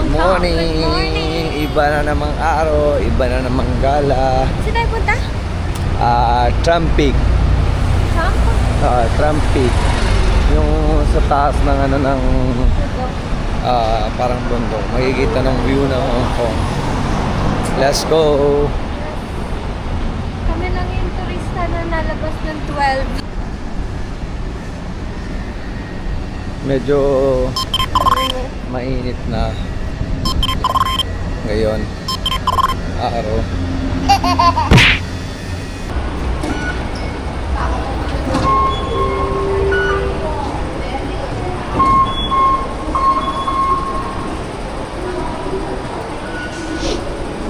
Morning! Iba na namang araw, iba na namang gala. Saan tayo punta? Trump Peak. Trump Peak. Yung sa taas ng parang bundok. Makikita ng view ng Hong Kong. Let's go! Kami lang yung turista na nalabas ng 12. Medyo mainit na ngayon araw.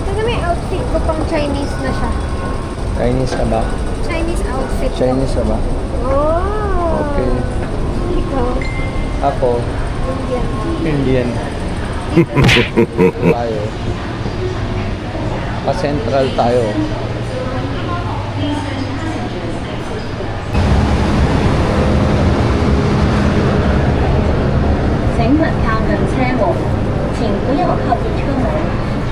Ito may outfit ko pang Chinese na siya. Chinese ka ba? Chinese outfit ko. Chinese ka ba? Oh! Okay. Ikaw. Ako, Indian. Indian. Tayo. Pa-central tayo.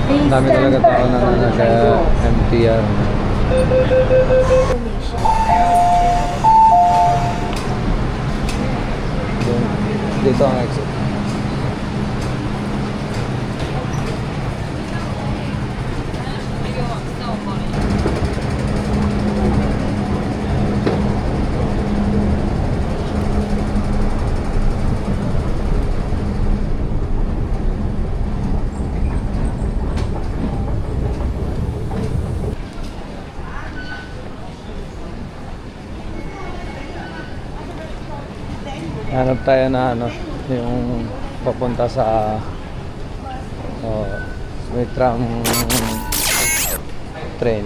Ang dami talaga tao na nag-MTR. Dito ang exit. Hanap tayo na yung papunta sa may tram train.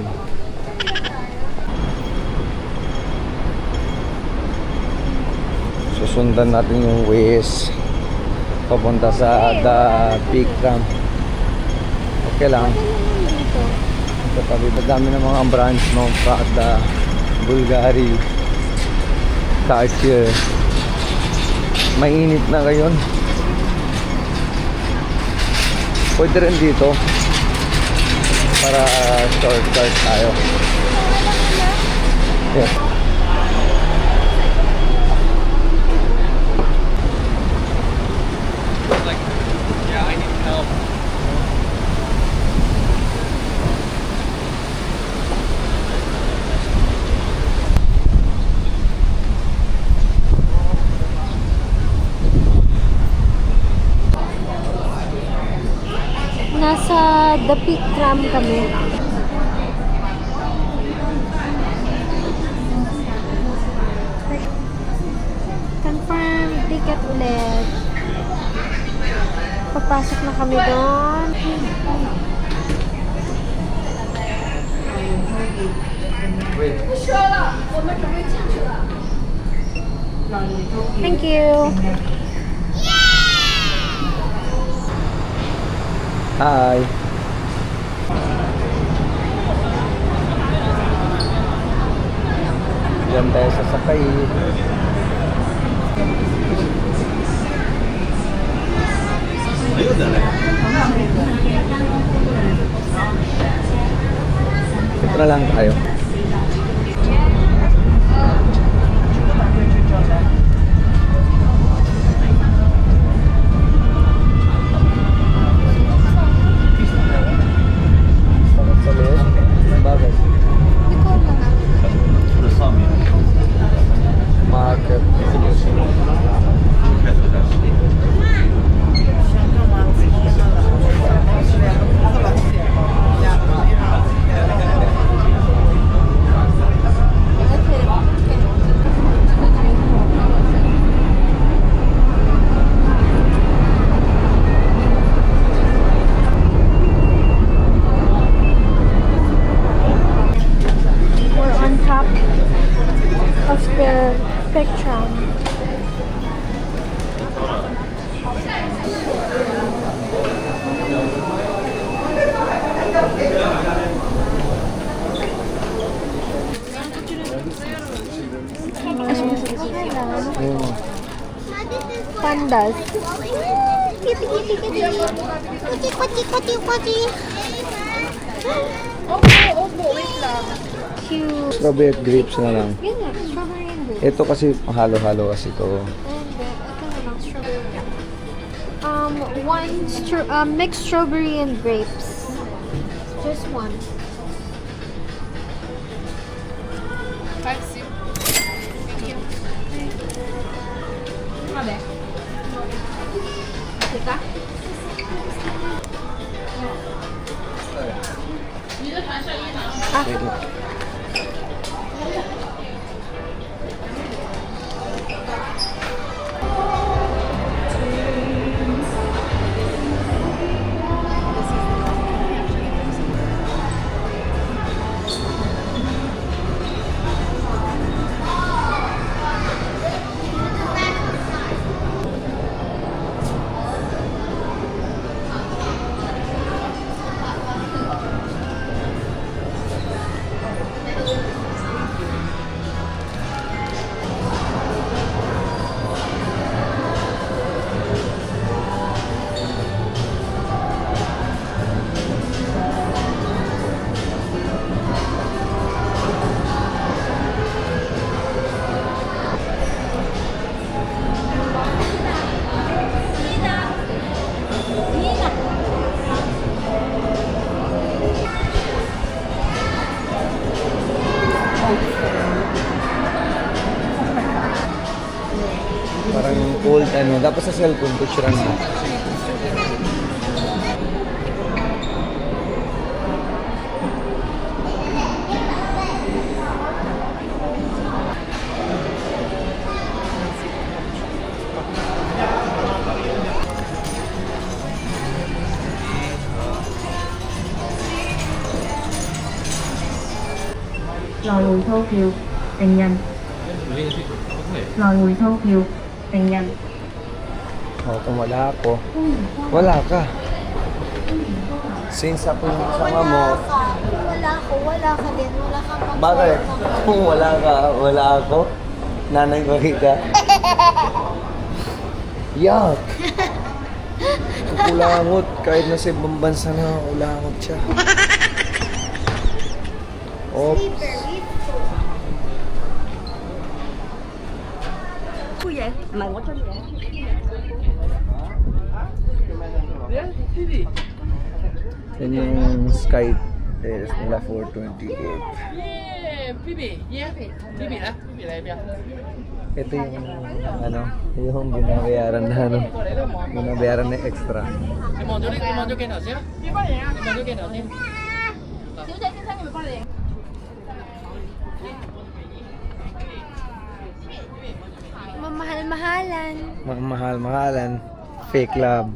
Susundan natin yung ways papunta sa The Peak Tram. Okay lang. Ito tabi, dami ng mga branch no, Prada, Bulgari, Cartier. Mainit na ngayon. Pwede rin dito para shortcut tayo. Yeah. Nasa The Peak Tram kami. Confirm ticket ulit. Papasok na kami doon. Thank you. Hi. Diyan tayo sasakay. Ito na lang tayo. Market. We're on top of the spectrum. Pandas. Cute. Strawberry at grapes na lang. Yun nga, strawberry and grapes. Ito kasi halo-halo kasi to. And ito na lang, strawberry. Mixed strawberry and grapes. Just one. Wait lang. Parang old ano, dapat sa cellphone picturean mo. Lò lùi thô kiều tình nhân. Lò lùi thô kiều tình nhân. Oh, kung wala ako. Wala ka. Since ako yung kasama mo, Wala ko, wala ka din. Wala kang pang- bakit? Kung wala ka, wala ako. Nanay ko ka. Yak! Kulangot. Kahit nasa ibang bansa na, kulangot siya. Oh, yan yung Sky Terrace nila 428. Ito yung ano, yung binabayaran na ano, binabayaran na extra. Mamahal-mahalan. Mahal-mahalan, fake love.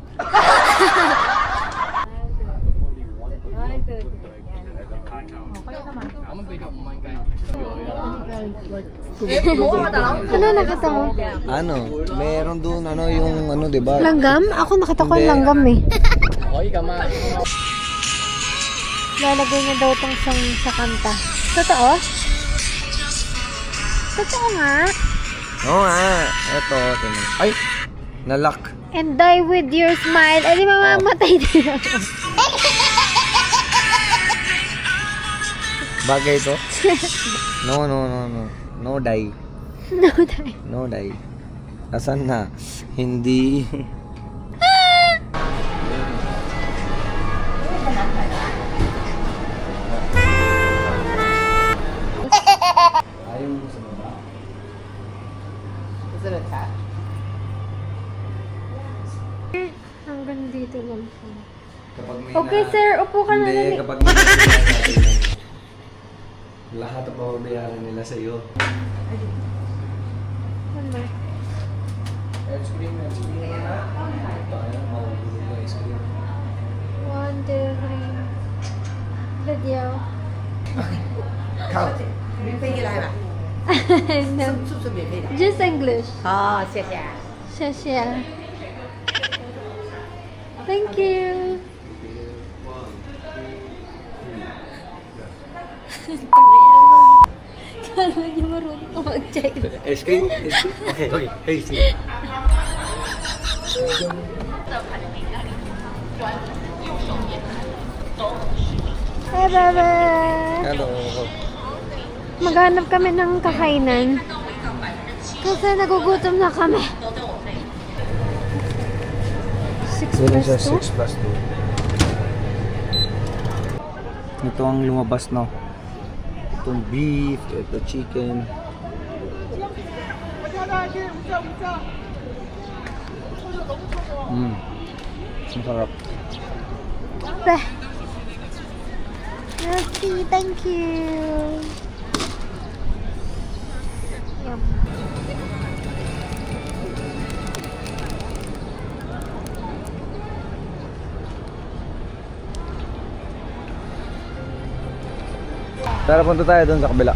Ano nakita mo? Ano, meron doon ano yung ano, 'di ba? Langgam? Ako nakita ko yung Hindi. langgam eh. Lalagay niya daw tong song sa kanta. Totoo? Totoo nga. Oo nga, eto, tingnan. Ay, nalock. And die with your smile. Eh, di mamamatay din ako. Bagay to? No. No die. No, die. No die. Asan na? Hindi. Ayaw mo sa baba? Hanggang dito lang po. Kapag may Okay, sir. Upo ka na Hindi, lang. kapag may natin yan, lahat ang pababayaran nila sa iyo. Ano? Ice cream na. Ito, ayan, mahulog na ice cream. 1, 2, 3. Video. Count. No. Just English. 好，谢谢。谢谢. Thank you. Kala niyo marunong ka mag-China. Ice cream? Okay. Ice cream. Hey, bebe! Hello. Maghanap kami ng kakainan. Kasi nagugutom na kami. 6 Doon plus siya 2? 6 plus 2. Ito ang lumabas, no? Itong beef, ito chicken. Masarap. Beh. Okay, thank you. Yum. Tara, punta tayo doon sa kabila.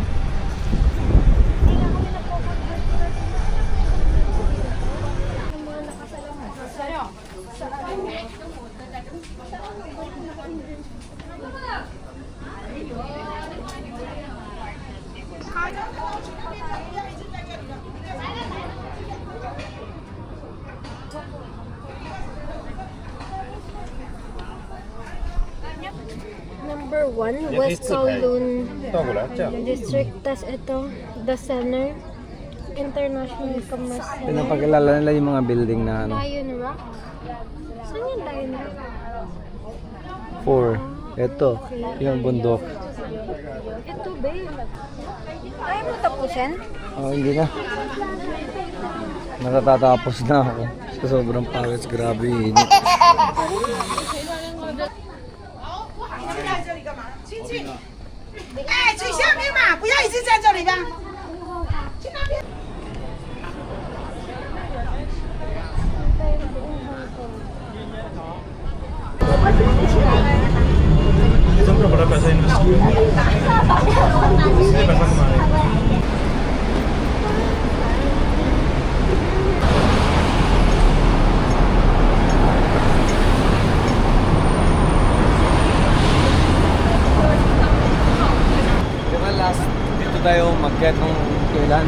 Number 1, West Kowloon District. Tas ito, The Center, International Commerce Center. Pinapakilala nila yung mga building na ano. Lion Rock. Saan yung Lion Rock? 4. Ito, yung bundok. Ito, babe. Ayaw mo tapusin? Oh, hindi na. Natatatapos na ako. Sa sobrang pawis, grabe init. 哎，最下面嘛，不要一直在这里的。 Siempre para pasar en los Diba last dito tayo mag-get nung kailan?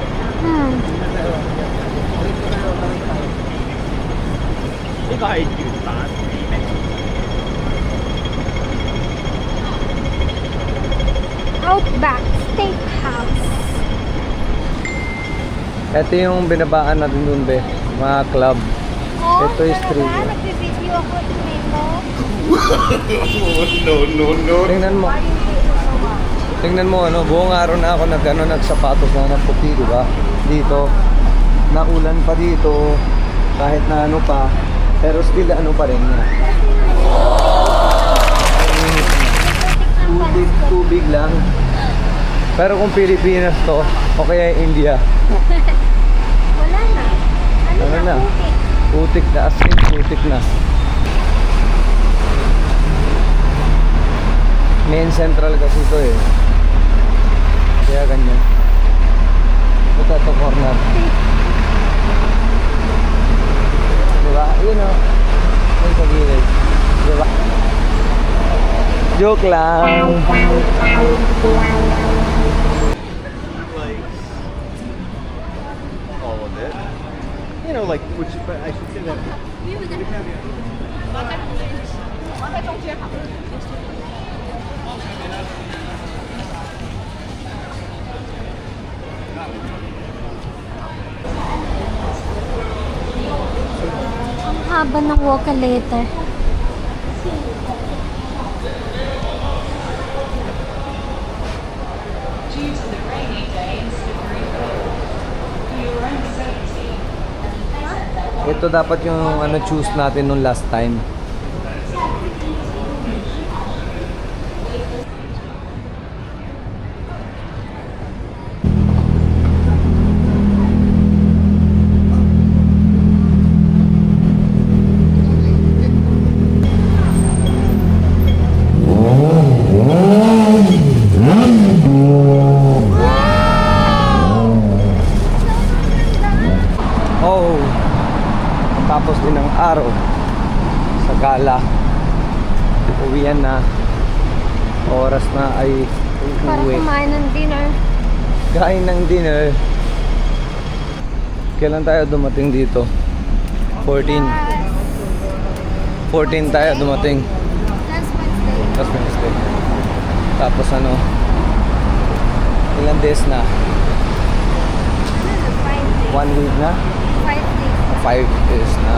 Outback Steakhouse. Ito yung binabaan natin dun, be. Mga club. Oh, Ito is talaga? free. Nagbe-video ako at Memo. Tingnan mo. Tingnan mo, ano, buong araw na ako nagsapatos na ng puti, di ba? Dito. Naulan pa dito. Kahit na ano pa. Pero still ano pa rin. Tubig lang. Pero kung Pilipinas to, o kaya India, Wala na. ano na? Putik. Putik na, as in putik na. Main central kasi ito eh. Kaya ganyan. Ito corner. Diba? Yun o. Yun sa gilid. Diba? Joke lang. all of it. You know, like, which, but I should say that. Ang haba ng walk later. Ito dapat yung ano choose natin nung last time. Oh, tapos din ang araw sa gala. Uwian na. Oras na ay Para uuwi. kumain ng dinner. Kain ng dinner. Kailan tayo dumating dito? 14. 14 tayo dumating. Last Wednesday. Last Wednesday. Tapos ano, ilang days na? 5 days. 1 week na? 5 days. 5 days na.